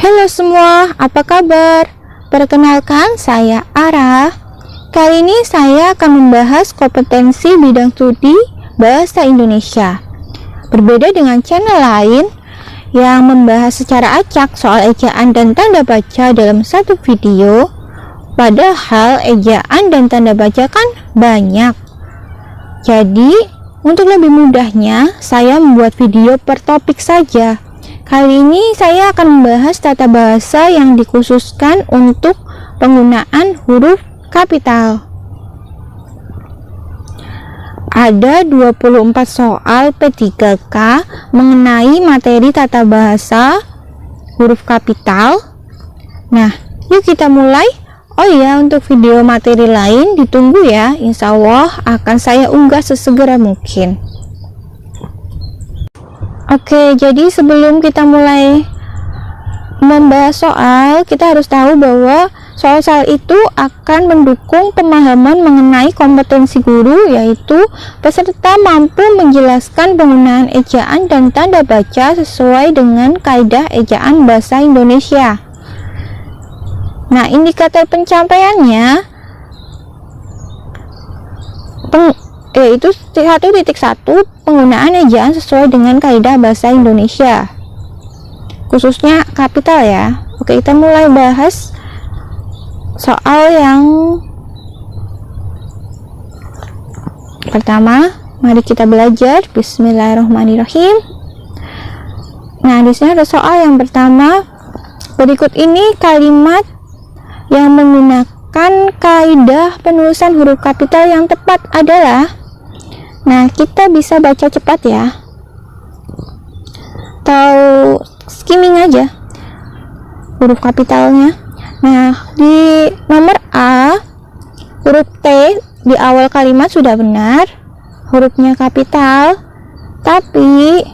Halo semua, apa kabar? Perkenalkan, saya Ara. Kali ini saya akan membahas kompetensi bidang studi Bahasa Indonesia. Berbeda dengan channel lain yang membahas secara acak soal ejaan dan tanda baca dalam satu video, padahal ejaan dan tanda baca kan banyak. Jadi, untuk lebih mudahnya, saya membuat video per topik saja. Kali ini saya akan membahas tata bahasa yang dikhususkan untuk penggunaan huruf kapital. Ada 24 soal P3K mengenai materi tata bahasa huruf kapital. Nah, yuk kita mulai. Oh iya, untuk video materi lain ditunggu ya. Insya Allah akan saya unggah sesegera mungkin. Oke, jadi sebelum kita mulai membahas soal, kita harus tahu bahwa soal-soal itu akan mendukung pemahaman mengenai kompetensi guru, yaitu peserta mampu menjelaskan penggunaan ejaan dan tanda baca sesuai dengan kaidah ejaan bahasa Indonesia. Nah, indikator pencapaiannya yaitu 1.1 penggunaan ejaan sesuai dengan kaidah bahasa Indonesia, khususnya kapital ya. Oke, kita mulai bahas soal yang pertama. Mari kita belajar. Bismillahirrahmanirrahim. Nah, di sini ada soal yang pertama. Berikut ini kalimat yang menggunakan kaidah penulisan huruf kapital yang tepat adalah. Nah, kita bisa baca cepat ya, atau skimming aja huruf kapitalnya. Nah, di nomor A, huruf T di awal kalimat sudah benar, hurufnya kapital, tapi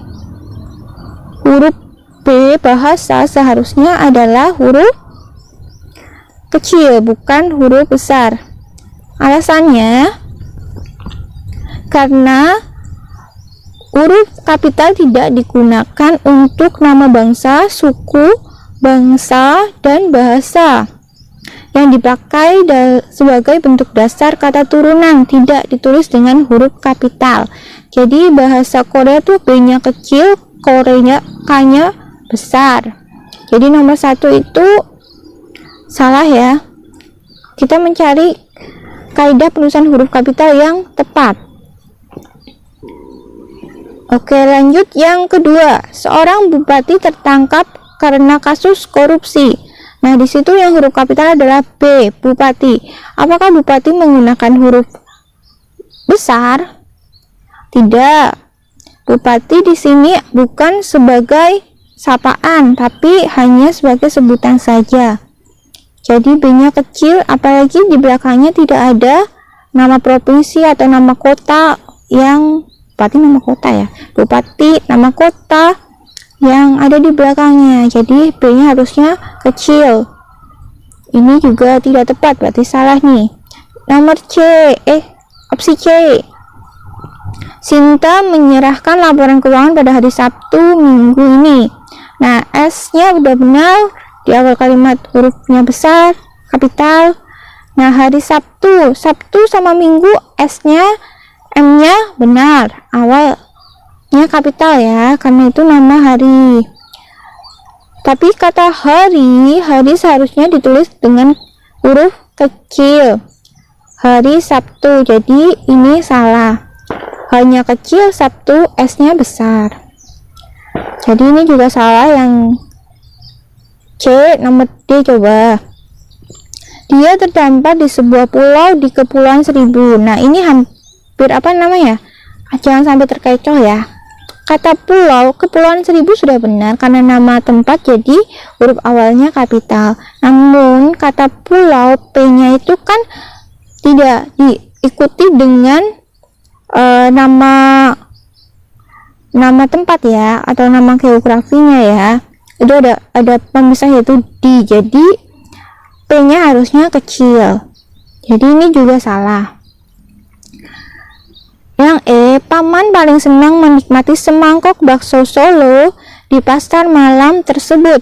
huruf B bahasa seharusnya adalah huruf kecil, bukan huruf besar. Alasannya karena huruf kapital tidak digunakan untuk nama bangsa, suku, bangsa, dan bahasa yang dipakai sebagai bentuk dasar kata turunan, tidak ditulis dengan huruf kapital. Jadi bahasa Korea tuh B-nya kecil, Korea K-nya besar. Jadi nomor 1 itu salah ya. Kita mencari kaidah penulisan huruf kapital yang tepat. Oke, lanjut yang kedua. Seorang bupati tertangkap karena kasus korupsi. Nah, di situ yang huruf kapital adalah B, bupati. Apakah bupati menggunakan huruf besar? Tidak. Bupati di sini bukan sebagai sapaan, tapi hanya sebagai sebutan saja. Jadi B-nya kecil, apalagi di belakangnya tidak ada nama provinsi atau nama kota yang bupati nama kota ya, bupati nama kota yang ada di belakangnya. Jadi B-nya harusnya kecil. Ini juga tidak tepat, berarti salah nih. Nomor C, opsi C. Sinta menyerahkan laporan keuangan pada hari Sabtu minggu ini. Nah, S-nya udah benar, di awal kalimat hurufnya besar, kapital. Nah, hari Sabtu sama minggu, S-nya M-nya benar, awalnya kapital ya, karena itu nama hari. Tapi kata hari seharusnya ditulis dengan huruf kecil, hari Sabtu. Jadi ini salah, hanya kecil, Sabtu, S-nya besar. Jadi ini juga salah yang C. Nomor D coba. Dia terdampar di sebuah pulau di Kepulauan Seribu. Nah, ini hampir apa namanya? Jangan sampai terkecoh ya. Kata pulau, Kepulauan Seribu sudah benar karena nama tempat, jadi huruf awalnya kapital. Namun kata pulau, P-nya itu kan tidak diikuti dengan nama tempat ya, atau nama geografinya ya. Itu ada pemisah, yaitu di. Jadi P-nya harusnya kecil. Jadi ini juga salah. Yang E, paman paling senang menikmati semangkok bakso Solo di pasar malam tersebut.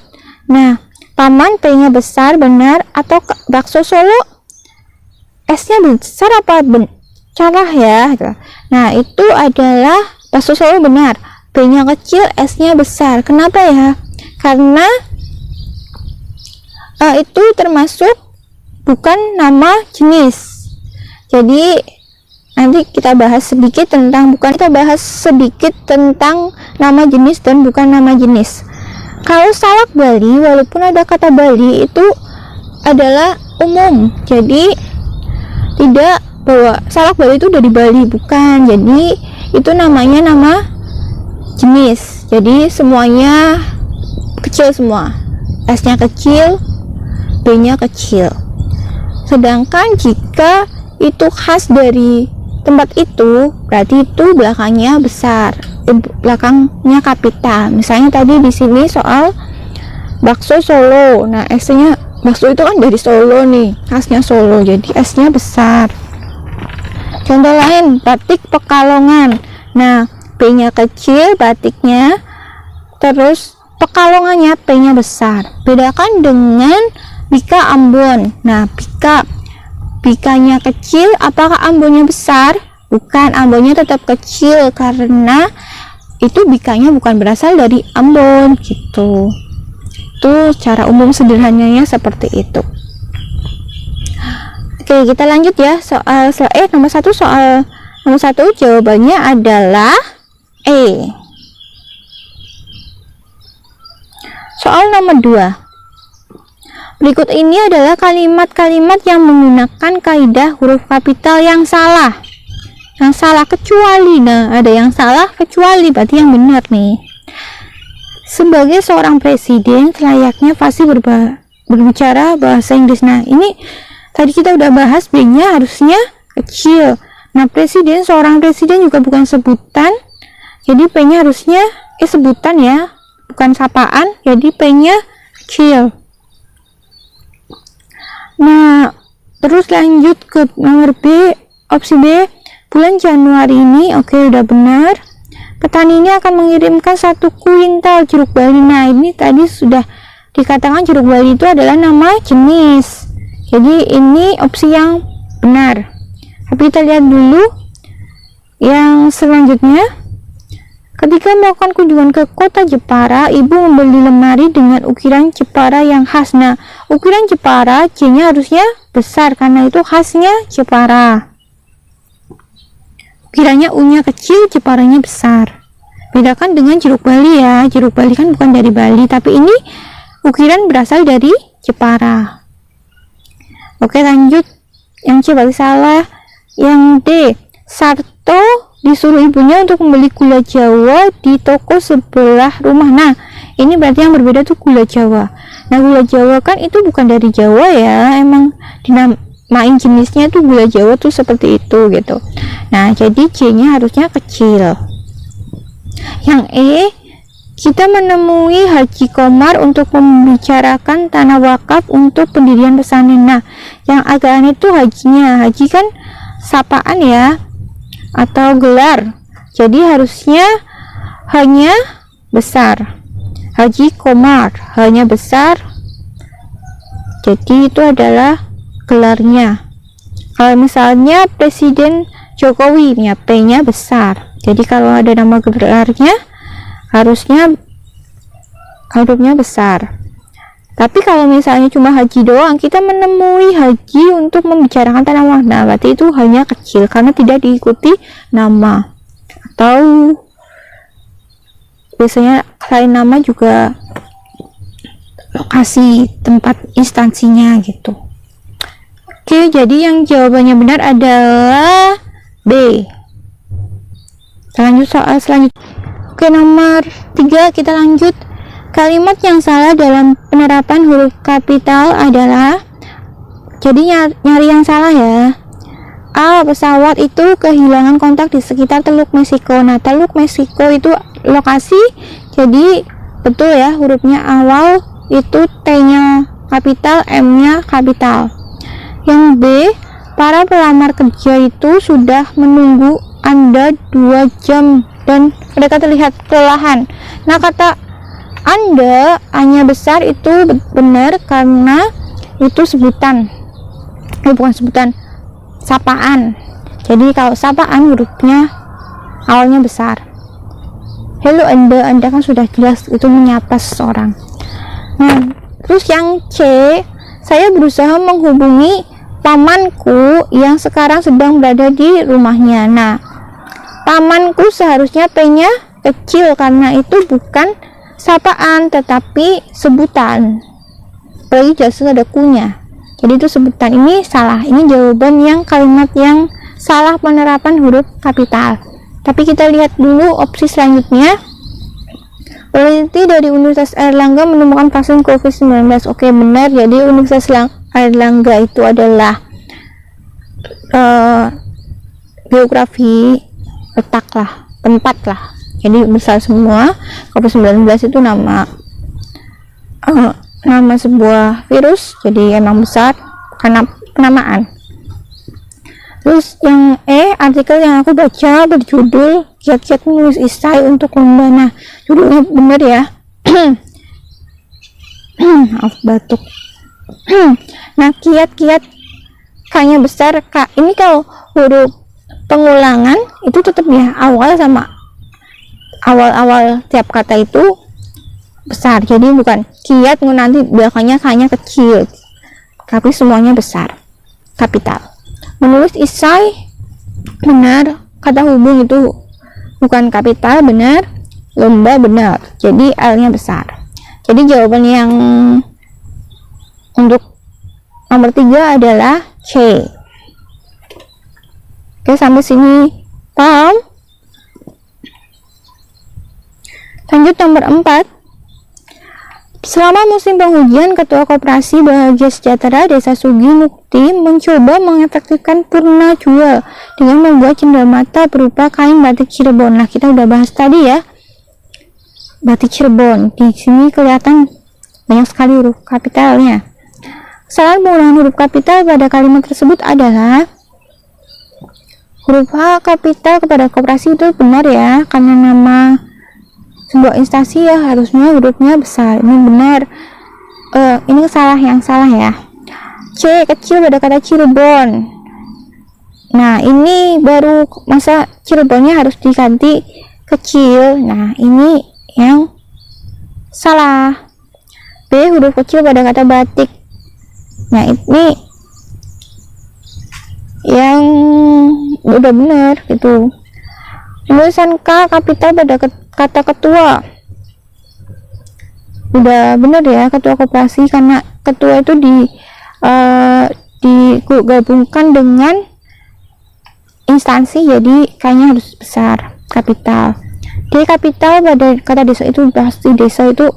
Nah, Paman, P-nya besar, benar, atau bakso Solo S-nya besar apa salah ya gitu. Nah, itu adalah bakso Solo benar, B-nya kecil, S-nya besar. Kenapa ya? Karena itu termasuk bukan nama jenis. Jadi nanti kita bahas sedikit tentang nama jenis dan bukan nama jenis. Kalau salak Bali, walaupun ada kata Bali, itu adalah umum. Jadi tidak bahwa salak Bali itu dari Bali, bukan. Jadi itu namanya nama jenis. Jadi semuanya kecil semua. S-nya kecil, B-nya kecil. Sedangkan jika itu khas dari tempat itu, berarti itu belakangnya besar, belakangnya kapital. Misalnya tadi di sini soal bakso Solo. Nah, S-nya bakso itu kan dari Solo nih, khasnya Solo, jadi S-nya besar. Contoh lain, batik Pekalongan. Nah, B-nya kecil batiknya, terus Pekalongannya P-nya besar. Bedakan dengan Bika Ambon. Nah, Bikanya kecil, apakah Ambonnya besar? Bukan, Ambonnya tetap kecil karena itu Bikanya bukan berasal dari Ambon gitu. Itu secara umum sederhananya seperti itu. Oke, kita lanjut ya. Nomor satu jawabannya adalah E. Soal nomor 2. Berikut ini adalah kalimat-kalimat yang menggunakan kaidah huruf kapital yang salah. Yang salah kecuali. Nah, ada yang salah kecuali, berarti yang benar nih. Sebagai seorang presiden, selayaknya pasti berbicara bahasa Inggris. Nah, ini tadi kita udah bahas, B-nya harusnya kecil. Nah, seorang presiden juga bukan sebutan. Jadi P-nya harusnya sebutan ya, bukan sapaan. Jadi P-nya kecil. Nah, terus lanjut ke nomor B, opsi B, bulan Januari ini, oke, udah benar. Petani ini akan mengirimkan 1 kuintal jeruk Bali. Nah, ini tadi sudah dikatakan jeruk Bali itu adalah nama jenis. Jadi ini opsi yang benar. Tapi kita lihat dulu yang selanjutnya. Ketika melakukan kunjungan ke kota Jepara, ibu membeli lemari dengan ukiran Jepara yang khas. Nah, ukiran Jepara, J-nya harusnya besar karena itu khasnya Jepara. Ukirannya U-nya kecil, Jeparanya besar. Bedakan dengan jeruk Bali ya. Jeruk Bali kan bukan dari Bali, tapi ini ukiran berasal dari Jepara. Oke, lanjut. Yang C berarti salah. Yang D, Sarto disuruh ibunya untuk membeli gula Jawa di toko sebelah rumah. Nah, ini berarti yang berbeda tuh gula Jawa. Nah, gula Jawa kan itu bukan dari Jawa ya, emang dinamain jenisnya tuh gula Jawa tuh seperti itu gitu. Nah, jadi J-nya harusnya kecil. Yang E, kita menemui Haji Komar untuk membicarakan tanah wakaf untuk pendirian pesantren. Nah, yang agak aneh tuh hajinya. Haji kan sapaan ya, atau gelar, jadi harusnya hanya besar. Haji Komar hanya besar, jadi itu adalah gelarnya. Kalau misalnya Presiden Jokowi, ya P-nya besar, jadi kalau ada nama gelarnya harusnya hurufnya besar. Tapi kalau misalnya cuma haji doang, kita menemui haji untuk membicarakan tanah wakaf, nah berarti itu hanya kecil karena tidak diikuti nama. Atau biasanya selain nama juga lokasi tempat instansinya gitu. Oke, jadi yang jawabannya benar adalah B. Lanjut soal selanjutnya. Oke, nomor 3 kita lanjut. Kalimat yang salah dalam penerapan huruf kapital adalah, jadi nyari yang salah ya. A, pesawat itu kehilangan kontak di sekitar Teluk Meksiko. Nah, Teluk Meksiko itu lokasi, jadi betul ya, hurufnya awal itu T-nya kapital, M-nya kapital. Yang B, para pelamar kerja itu sudah menunggu Anda 2 jam dan mereka terlihat kelelahan. Nah, kata Anda A-nya besar itu benar karena itu sebutan, bukan sebutan, sapaan. Jadi kalau sapaan hurufnya awalnya besar. Hello Anda kan sudah jelas itu menyapa seseorang. Nah, terus yang C, saya berusaha menghubungi pamanku yang sekarang sedang berada di rumahnya. Nah, pamanku seharusnya P-nya kecil karena itu bukan sapaan tetapi sebutan. Apalagi jelas ada ku-nya. Jadi itu sebutan. Ini salah. Ini jawaban yang kalimat yang salah penerapan huruf kapital. Tapi kita lihat dulu opsi selanjutnya. Peneliti dari Universitas Airlangga menemukan vaksin COVID-19. Oke, benar. Jadi Universitas Airlangga itu adalah geografi letak lah, tempat lah. Jadi besar semua. COVID-19 itu nama sebuah virus, jadi emang besar karena penamaan. Terus yang E, artikel yang aku baca berjudul Kiat-kiat menulis esai untuk lomba. Nah, judulnya bener ya. Maaf batuk. Nah, kiat-kiat K-nya besar. K ini kalau huruf pengulangan itu tetap ya awal sama awal tiap kata itu besar. Jadi bukan kiat nanti belakangnya K-nya kecil, tapi semuanya besar, kapital. Menulis esai benar, kata hubung itu bukan kapital benar, lomba benar, jadi L-nya besar. Jadi jawaban yang untuk nomor 3 adalah C. Oke, sampai sini paham? Lanjut nomor 4. Selama musim penghujan, Ketua Koperasi Bahagia Sejahtera Desa Sugi Mukti mencoba mengefektifkan purna jual dengan membuat cenderamata berupa kain batik Cirebon. Nah, kita udah bahas tadi ya, batik Cirebon. Di sini kelihatan banyak sekali huruf kapitalnya. Kesalahan penggunaan huruf kapital pada kalimat tersebut adalah huruf H kapital kepada koperasi itu benar ya, karena nama sebuah instansi ya harusnya hurufnya besar. Ini benar. Ini yang salah ya. C kecil pada kata Cirebon. Nah, ini baru masa Cirebonnya harus diganti kecil. Nah, ini yang salah. B huruf kecil pada kata batik. Nah, ini yang udah benar gitu. Penulisan K kapital pada kata ketua udah benar ya, ketua koperasi, karena ketua itu digabungkan dengan instansi, jadi kayaknya harus besar, kapital. D kapital pada kata desa itu pasti desa itu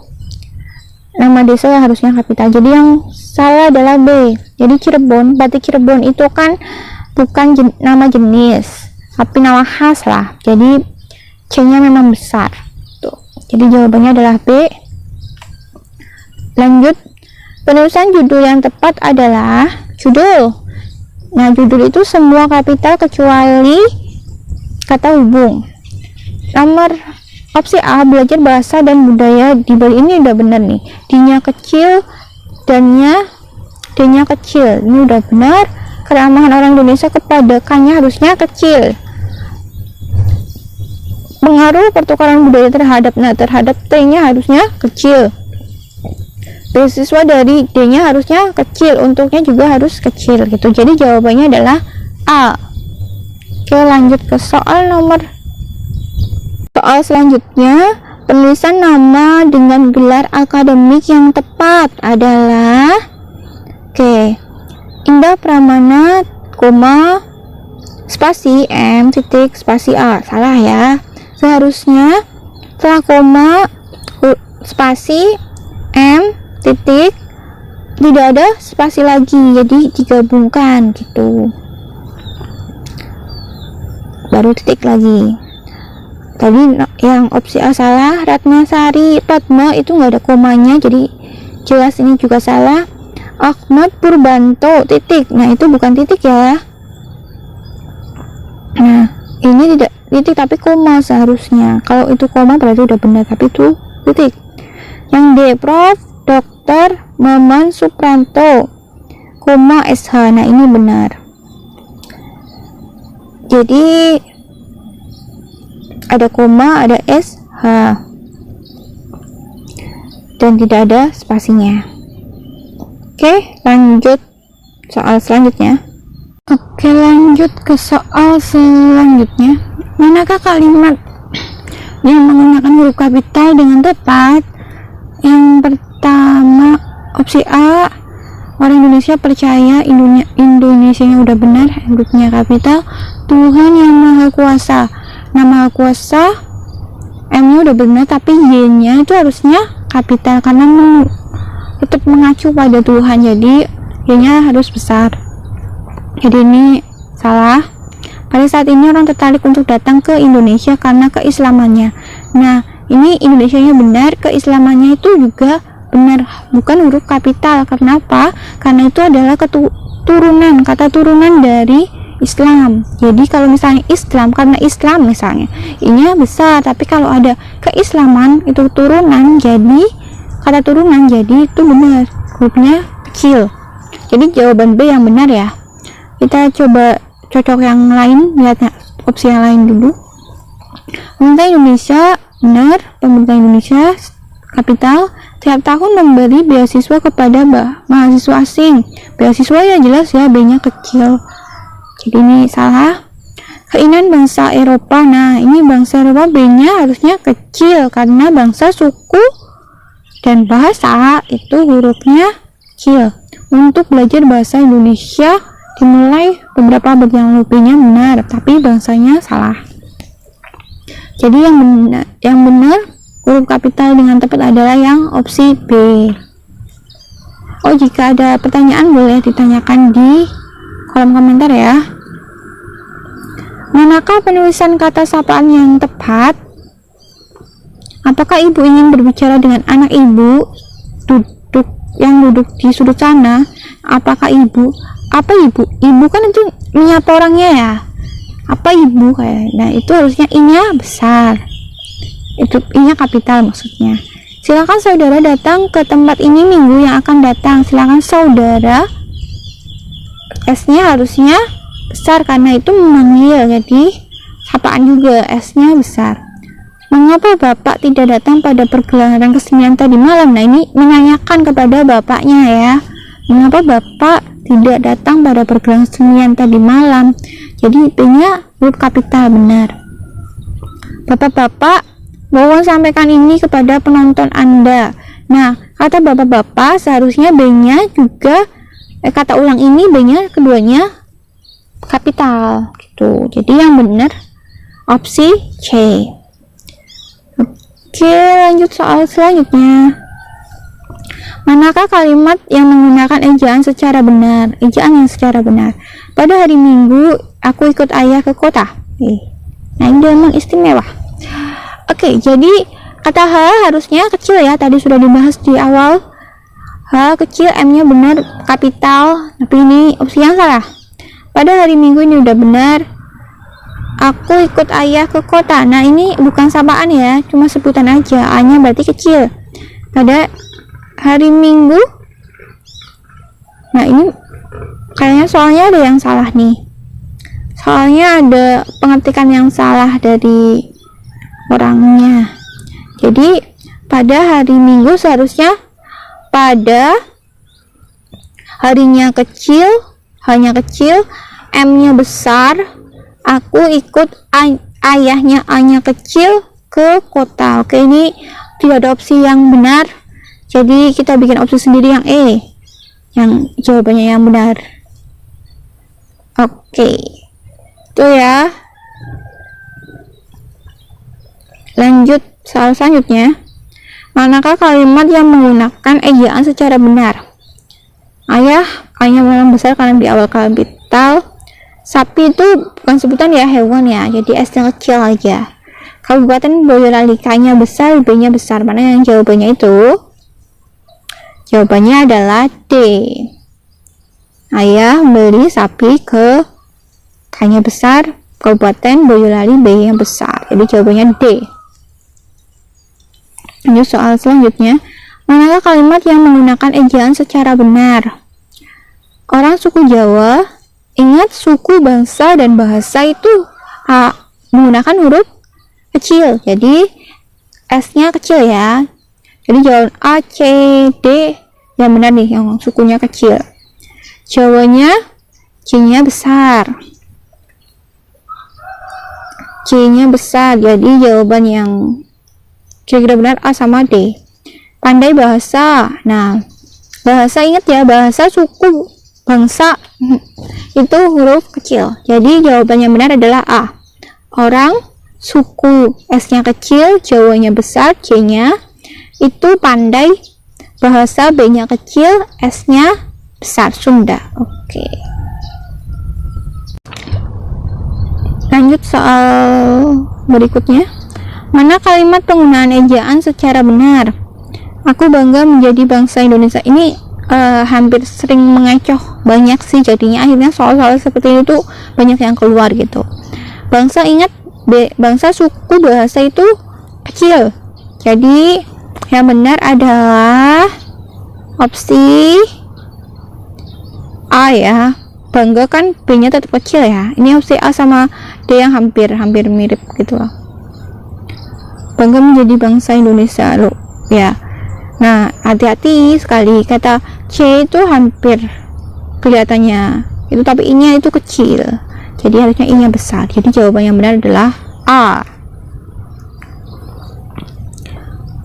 nama desa yang harusnya kapital, jadi yang salah adalah B. Jadi Cirebon, batik Cirebon itu kan bukan nama jenis tapi nama khas lah, jadi C nya memang besar tuh. Jadi jawabannya adalah B. Lanjut, penulisan judul yang tepat adalah judul. Nah, judul itu semua kapital kecuali kata hubung. Nomor opsi A, belajar bahasa dan budaya di Bali, ini udah bener nih, D-nya kecil dan D-nya kecil, ini udah benar. Keramahan orang Indonesia kepada K-nya harusnya kecil. Pengaruh pertukaran budaya terhadap T-nya harusnya kecil. Beasiswa dari D-nya harusnya kecil, untuknya juga harus kecil gitu. Jadi jawabannya adalah A. Oke, lanjut ke soal selanjutnya. Penulisan nama dengan gelar akademik yang tepat adalah Indah Pramana, spasi M titik spasi A. Salah ya, seharusnya setelah koma spasi M titik tidak ada spasi lagi, jadi digabungkan gitu, baru titik lagi. Tadi yang opsi A salah. Ratnasari Padma itu nggak ada komanya, jadi jelas ini juga salah. Ahmad Purbanto titik, nah itu bukan titik ya. Nah, ini tidak titik tapi koma seharusnya. Kalau itu koma berarti udah benar, tapi itu titik. Yang D, Prof. Dr. Maman Supranto, koma SH. Nah, ini benar. Jadi ada koma, ada SH, dan tidak ada spasinya. Oke, lanjut soal selanjutnya. Oke, lanjut ke soal selanjutnya. Manakah kalimat yang menggunakan huruf kapital dengan tepat? Yang pertama, opsi A, orang Indonesia percaya Indonesia-nya udah benar, hurufnya kapital. Tuhan yang Maha Kuasa. Nah, Maha Kuasa M-nya udah benar, tapi Y-nya itu harusnya kapital karena tetap mengacu pada Tuhan, jadi Y-nya harus besar. Jadi ini salah. Pada saat ini orang tertarik untuk datang ke Indonesia karena keislamannya. Nah, ini Indonesia-nya benar, keislamannya itu juga benar, bukan huruf kapital. Kenapa? Karena itu adalah keturunan, kata turunan dari Islam. Jadi kalau misalnya Islam, karena Islam misalnya, ini besar, tapi kalau ada keislaman itu turunan, jadi kata turunan, jadi itu benar, hurufnya kecil. Jadi jawaban B yang benar ya. Kita coba cocok yang lain, lihatnya opsi yang lain dulu. Pemerintah Indonesia benar, pemerintah Indonesia kapital. Tiap tahun memberi beasiswa kepada mahasiswa asing. Beasiswa ya jelas ya, B-nya kecil. Jadi ini salah. Keinginan bangsa Eropa. Nah, ini bangsa Eropa, B-nya harusnya kecil karena bangsa, suku, dan bahasa itu hurufnya kecil. Untuk belajar bahasa Indonesia dimulai beberapa abad yang lalu, B-nya benar, tapi bangsanya salah. Jadi yang benar huruf kapital dengan tepat adalah yang opsi B. Oh, jika ada pertanyaan boleh ditanyakan di kolom komentar ya. Manakah penulisan kata sapaan yang tepat? Apakah ibu ingin berbicara dengan anak ibu yang duduk di sudut sana? Apakah ibu? Apa ibu? Ibu kan itu menyapa orangnya ya. Apa ibu kayak? Nah, itu harusnya I-nya besar. Itu I-nya kapital maksudnya. Silakan saudara datang ke tempat ini minggu yang akan datang. Silakan saudara. S-nya harusnya besar karena itu memanggil, jadi sapaan juga, S-nya besar. Mengapa Bapak tidak datang pada pergelaran kesenian tadi malam? Nah, ini menanyakan kepada bapaknya ya. Mengapa Bapak tidak datang pada pergelaran kesenian tadi malam? Jadi P-nya huruf kapital benar. Bapak-bapak, mohon sampaikan ini kepada penonton Anda. Nah, kata bapak-bapak seharusnya B-nya juga kata ulang ini B-nya keduanya kapital gitu. Jadi yang benar opsi C. Oke, lanjut soal selanjutnya. Manakah kalimat yang menggunakan ejaan secara benar? Ejaan yang secara benar. Pada hari Minggu aku ikut ayah ke kota. Nah, ini memang istimewa. Oke, jadi kata H harusnya kecil ya, tadi sudah dibahas di awal. H kecil, M-nya benar kapital, tapi ini opsi yang salah. Pada hari Minggu ini udah benar. Aku ikut ayah ke kota. Nah, ini bukan sapaan ya, cuma sebutan aja. A-nya berarti kecil. Pada hari Minggu. Nah, ini kayaknya soalnya ada yang salah nih. Soalnya ada pengetikan yang salah dari orangnya. Jadi pada hari Minggu seharusnya pada harinya kecil, hanya kecil, M-nya besar. Aku ikut ayahnya, A-nya kecil ke kota. Oke, ini tidak ada opsi yang benar. Jadi kita bikin opsi sendiri yang E, yang jawabannya yang benar. Oke, itu ya. Lanjut soal selanjutnya. Manakah kalimat yang menggunakan ejaan secara benar? Ayah, A-nya memang besar karena di awal kapital. Sapi itu bukan sebutan ya, hewan ya, jadi S-nya kecil aja. Kabupaten Boyolali, K-nya besar, B-nya besar. Mana yang jawabannya itu? Jawabannya adalah D. Ayah beli sapi ke, K-nya besar, Kabupaten Boyolali, B-nya besar. Jadi jawabannya D. Lanjut soal selanjutnya. Manakah kalimat yang menggunakan ejaan secara benar? Orang suku Jawa, ingat suku, bangsa, dan bahasa itu menggunakan huruf kecil, jadi S-nya kecil ya. Jadi jawaban A, C, D yang benar nih, yang sukunya kecil. Jawanya C-nya besar. C-nya besar, jadi jawaban yang kira-kira benar A sama D. Pandai bahasa. Nah, bahasa, ingat ya, bahasa, suku, bangsa itu huruf kecil. Jadi jawaban yang benar adalah A. Orang, suku, S-nya kecil, Jawanya besar, C-nya itu pandai bahasa, B-nya kecil, S-nya besar, Sunda. Oke. Lanjut soal berikutnya. Mana kalimat penggunaan ejaan secara benar? Aku bangga menjadi bangsa Indonesia. Ini hampir sering mengecoh, banyak sih jadinya akhirnya soal-soal seperti itu banyak yang keluar gitu. Bangsa, ingat, bangsa, suku, bahasa itu kecil. Jadi yang benar adalah opsi A ya. Bangga kan B-nya tetap kecil ya. Ini opsi A sama D yang hampir mirip gitu loh. Bangga menjadi bangsa Indonesia loh ya. Nah, hati-hati sekali, kata C itu hampir kelihatannya itu, tapi I-nya itu kecil, jadi harusnya I-nya besar. Jadi jawaban yang benar adalah A.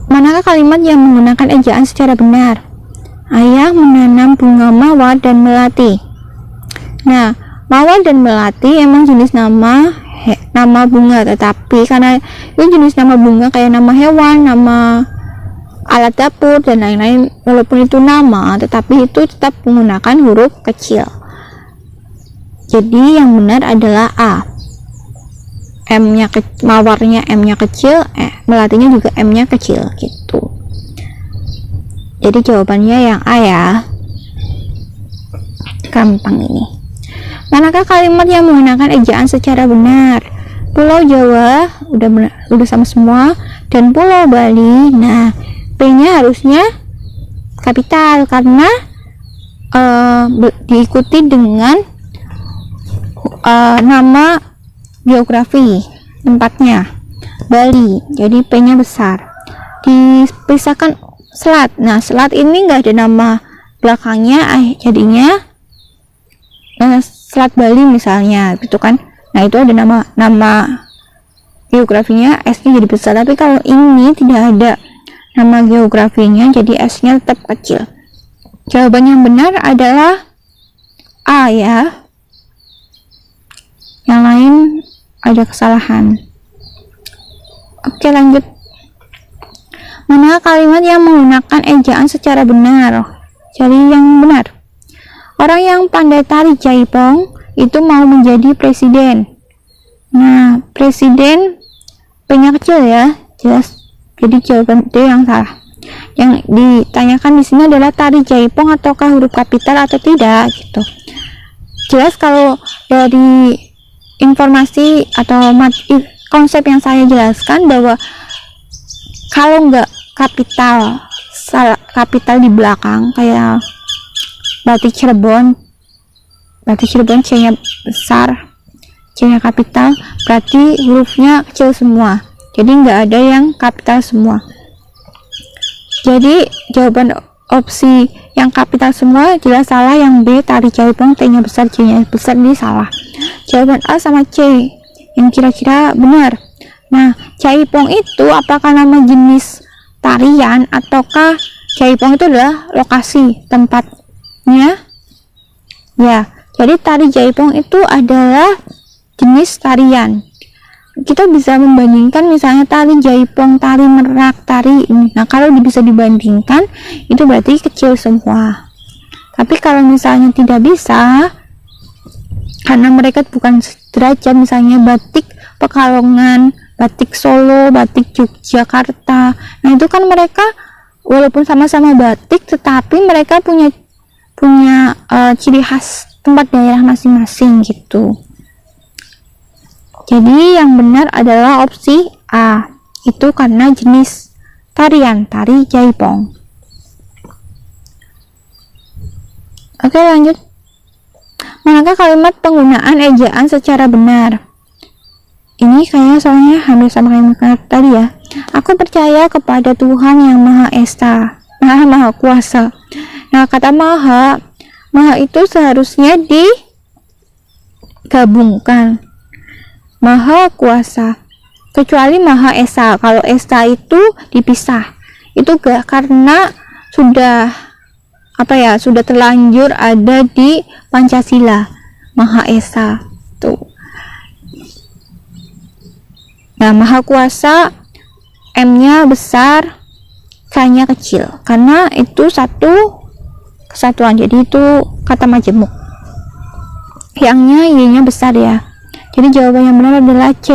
Manakah kalimat yang menggunakan ejaan secara benar? Ayah menanam bunga mawar dan melati. Nah, mawar dan melati emang jenis nama bunga, tetapi karena itu jenis nama bunga kayak nama hewan, nama alat dapur dan lain-lain, walaupun itu nama, tetapi itu tetap menggunakan huruf kecil. Jadi yang benar adalah A. Mawarnya M-nya kecil, melatinya juga M-nya kecil gitu. Jadi jawabannya yang A ya. Gampang ini. Manakah kalimat yang menggunakan ejaan secara benar? Pulau Jawa udah sama semua, dan Pulau Bali. Nah, P-nya harusnya kapital karena diikuti dengan nama geografi tempatnya, Bali. Jadi P-nya besar. Dipisahkan Selat. Nah, Selat ini nggak ada nama belakangnya, jadinya Selat Bali misalnya, gitu kan. Nah, itu ada nama geografinya, S-nya jadi besar. Tapi kalau ini tidak ada nama geografinya, jadi S-nya tetap kecil. Jawaban yang benar adalah A ya. Yang lain ada kesalahan. Oke, lanjut. Mana kalimat yang menggunakan ejaan secara benar? Cari yang benar. Orang yang pandai tari jaipong itu mau menjadi presiden. Nah, presiden P-nya kecil ya, jelas. Jadi jawaban D yang salah. Yang ditanyakan di sini adalah tari jaipong ataukah huruf kapital atau tidak gitu. Jelas kalau dari informasi atau konsep yang saya jelaskan bahwa kalau nggak kapital di belakang kayak batik Cirebon C-nya besar, C-nya kapital, berarti hurufnya kecil semua. Jadi nggak ada yang kapital semua. Jadi jawaban opsi yang kapital semua jelas salah. Yang B tari jaipong T-nya besar, C-nya besar, ini salah. Jawaban A sama C yang kira-kira benar. Nah, jaipong itu apakah nama jenis tarian ataukah jaipong itu adalah lokasi tempatnya? Ya, jadi tari jaipong itu adalah jenis tarian. Kita bisa membandingkan misalnya tari jaipong, tari merak, tari ini. Nah, kalau bisa dibandingkan itu berarti kecil semua. Tapi kalau misalnya tidak bisa, karena mereka bukan derajat, misalnya batik Pekalongan, batik Solo, batik Yogyakarta. Nah, itu kan mereka walaupun sama-sama batik, tetapi mereka punya ciri khas tempat daerah masing-masing gitu. Jadi yang benar adalah opsi A. Itu karena jenis tarian, tari jaipong. Oke, lanjut. Manakah kalimat penggunaan ejaan secara benar? Ini kayaknya soalnya hampir sama kayak tadi ya. Aku percaya kepada Tuhan yang Maha Esa, Maha Kuasa. Nah, kata Maha itu seharusnya digabungkan. Maha Kuasa. Kecuali Maha Esa. Kalau Esa itu dipisah. Itu gak, karena sudah sudah terlanjur ada di Pancasila. Maha Esa tuh. Nah, Maha Kuasa, M-nya besar, K-nya kecil, karena itu satu kesatuan, jadi itu kata majemuk. Yang-nya, Y-nya besar ya, jadi jawaban yang benar adalah C.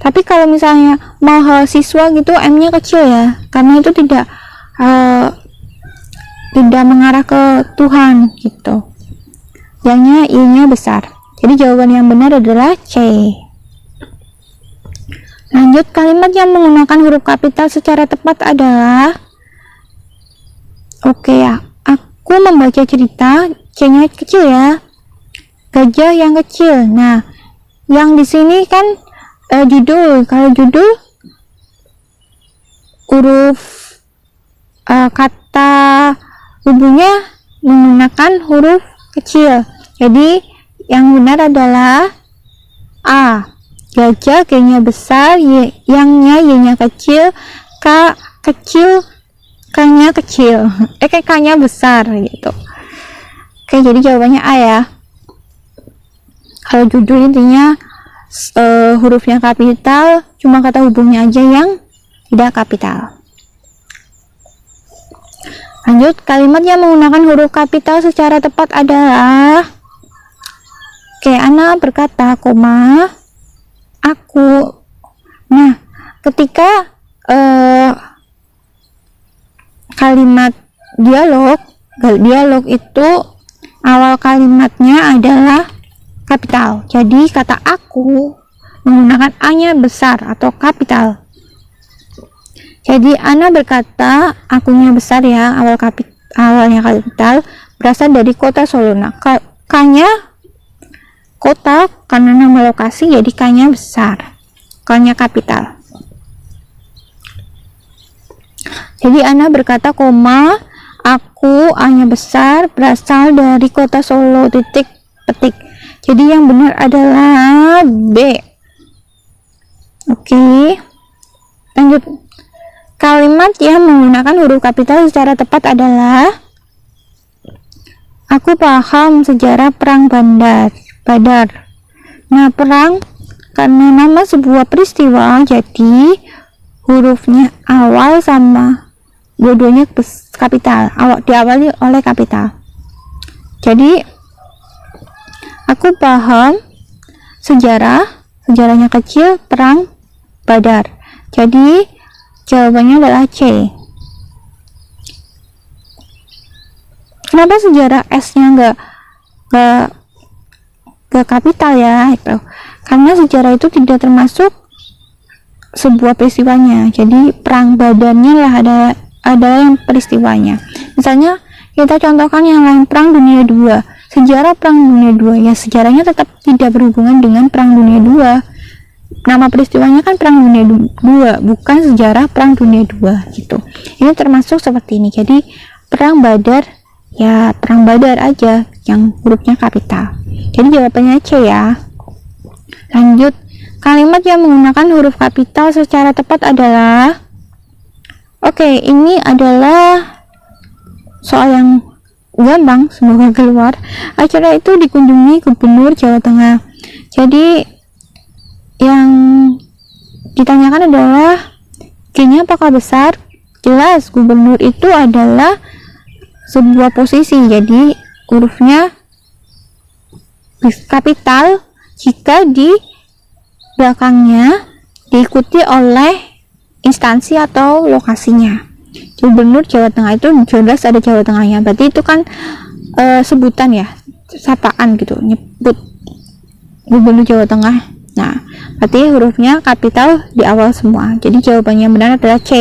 Tapi kalau misalnya Maha Siswa gitu, M-nya kecil ya, karena itu tidak mengarah ke Tuhan gitu. Yang-nya, Y-nya besar, jadi jawaban yang benar adalah C. Lanjut, kalimat yang menggunakan huruf kapital secara tepat adalah, oke ya, aku membaca cerita, C-nya kecil ya, gajah yang kecil. Nah, yang di sini kan judul. Kalau judul huruf kata hubungnya menggunakan huruf kecil, jadi yang benar adalah A. Gajah, G-nya besar, yang-nya, Y-nya kecil, K kecil, K-nya kecil, K-nya besar gitu. Oke, jadi jawabannya A ya. Kalau judul intinya hurufnya kapital, cuma kata hubungnya aja yang tidak kapital. Lanjut, kalimat yang menggunakan huruf kapital secara tepat adalah, oke, Ana berkata, aku. Nah, ketika kalimat dialog itu awal kalimatnya adalah kapital, jadi kata aku menggunakan A-nya besar atau kapital. Jadi Ana berkata, akunya besar ya, awalnya kapital, berasal dari kota Solo. Nah, K-nya kota karena nama lokasi, jadi K-nya besar, K-nya kapital. Jadi Ana berkata, aku, A-nya besar, berasal dari kota Solo, titik, petik. Jadi yang benar adalah B. Oke, lanjut. Kalimat yang menggunakan huruf kapital secara tepat adalah, aku paham sejarah perang Badar. Nah, perang karena nama sebuah peristiwa, jadi hurufnya awal sama dua-duanya kapital, diawali oleh kapital. Jadi aku paham sejarahnya kecil, perang Badar. Jadi jawabannya adalah C. Kenapa sejarah S-nya enggak kapital ya, itu karena sejarah itu tidak termasuk sebuah peristiwanya, jadi perang Badarnya lah ada yang peristiwanya. Misalnya kita contohkan yang lain, perang dunia 2, sejarah perang dunia 2 ya, sejarahnya tetap tidak berhubungan dengan perang dunia 2, nama peristiwanya kan perang dunia 2, bukan sejarah perang dunia 2 gitu. Ini termasuk seperti ini. Jadi perang Badar ya, perang Badar aja yang hurufnya kapital. Jadi jawabannya C ya. Lanjut, kalimat yang menggunakan huruf kapital secara tepat adalah, oke, ini adalah soal yang gampang, semoga keluar. Acara itu dikunjungi Gubernur Jawa Tengah. Jadi yang ditanyakan adalah G-nya apakah besar? Jelas, gubernur itu adalah sebuah posisi, jadi hurufnya kapital jika di belakangnya diikuti oleh instansi atau lokasinya. Gubernur Jawa Tengah itu jelas ada Jawa Tengahnya, berarti itu kan sebutan ya, sapaan gitu, nyebut Gubernur Jawa Tengah. Nah, berarti hurufnya kapital di awal semua, jadi jawabannya benar adalah C.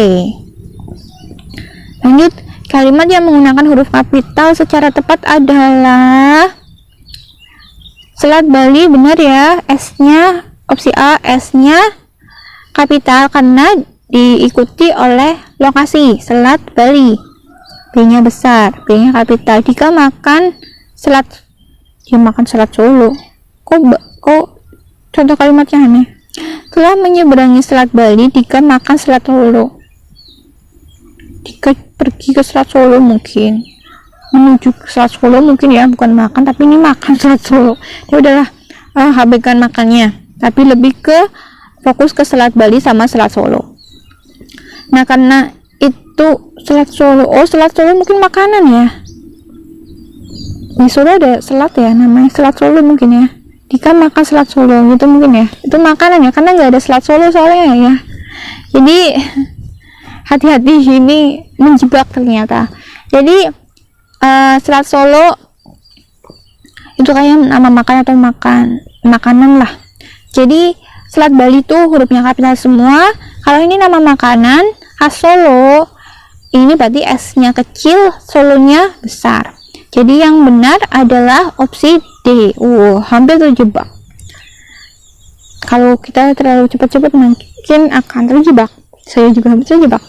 Lanjut, Kalimat yang menggunakan huruf kapital secara tepat adalah Selat Bali, benar ya. S-nya opsi A, S-nya kapital karena diikuti oleh lokasi Selat Bali. B-nya besar, B-nya kapital. Jika makan selat, dia makan selat Solo. Kok contoh kalimatnya aneh. Telah menyeberangi Selat Bali jika makan selat Solo. Jika pergi ke Selat Solo mungkin menuju ke Selat Solo mungkin ya, bukan makan, tapi ini makan Selat Solo. Ya udahlah, habiskan makannya, tapi lebih ke fokus ke Selat Bali sama Selat Solo. Nah, karena itu Selat Solo, Selat Solo mungkin makanan ya, di Solo ada selat ya, namanya Selat Solo mungkin ya. Jika makan Selat Solo gitu mungkin ya, itu makanan ya, karena nggak ada Selat Solo soalnya ya. Jadi hati-hati, ini menjebak ternyata. Jadi Selat Solo itu kayak nama makan atau makanan lah. Jadi Selat Bali itu hurufnya kapital semua. Kalau ini nama makanan khas Solo, ini berarti S-nya kecil, Solonya besar. Jadi yang benar adalah opsi D. Hampir terjebak. Kalau kita terlalu cepat-cepat mungkin akan terjebak. Saya juga hampir terjebak.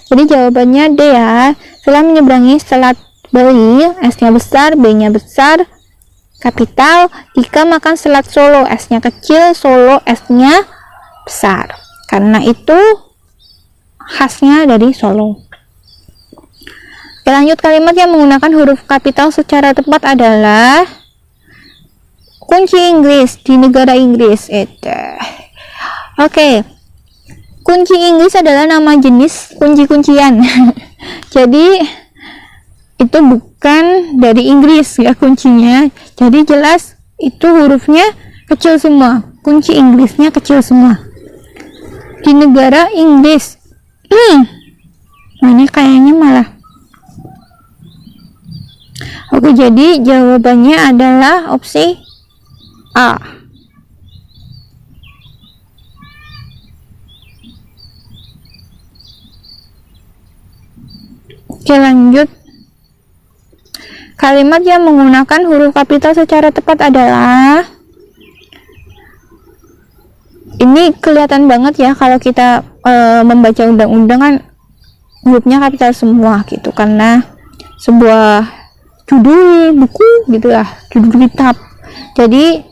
Jadi jawabannya D ya. Setelah menyeberangi Selat Bali, S-nya besar, B-nya besar, kapital. Jika makan Selat Solo, S-nya kecil, Solo, S-nya besar. Karena itu khasnya dari Solo. Oke, lanjut. Kalimat yang menggunakan huruf kapital secara tepat adalah kunci Inggris di negara Inggris. Oke. Kunci Inggris adalah nama jenis kunci-kuncian. Jadi itu bukan dari Inggris ya kuncinya. Jadi jelas itu hurufnya kecil semua. Kunci Inggrisnya kecil semua. Di negara Inggris. Nah, ini kayaknya malah. Oke, jadi jawabannya adalah opsi A. Oke, lanjut. Kalimat yang menggunakan huruf kapital secara tepat adalah, ini kelihatan banget ya kalau kita membaca undang-undang kan hurufnya kapital semua gitu, karena sebuah judul buku gitu lah, judul kitab. Jadi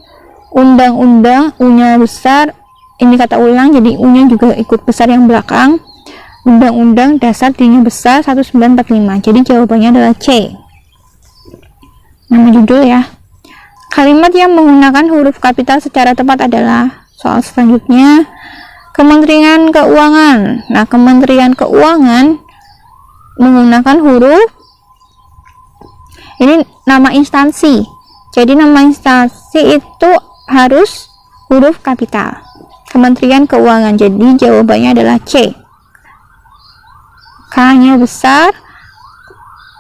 undang-undang U-nya besar, ini kata ulang, jadi U-nya juga ikut besar yang belakang. Undang-undang dasar D-nya besar 1945. Jadi jawabannya adalah C. Nama judul ya. Kalimat yang menggunakan huruf kapital secara tepat adalah soal selanjutnya, Kementerian Keuangan. Nah, Kementerian Keuangan menggunakan huruf, ini nama instansi. Jadi nama instansi itu harus huruf kapital. Kementerian Keuangan. Jadi jawabannya adalah C. K-nya besar,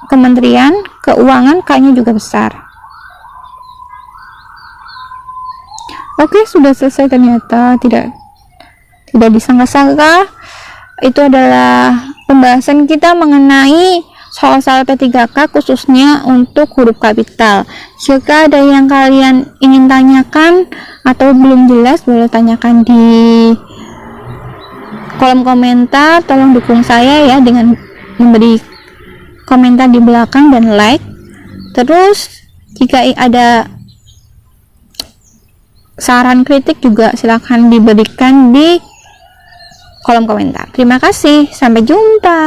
Kementerian Keuangan, K-nya juga besar. Oke, sudah selesai ternyata. Tidak disangka-sangka. Itu adalah pembahasan kita mengenai soal-soal P3K khususnya untuk huruf kapital. Jika ada yang kalian ingin tanyakan atau belum jelas, boleh tanyakan di kolom komentar. Tolong dukung saya ya dengan memberi komentar di belakang dan like. Terus jika ada saran kritik juga silahkan diberikan di kolom komentar. Terima kasih, sampai jumpa.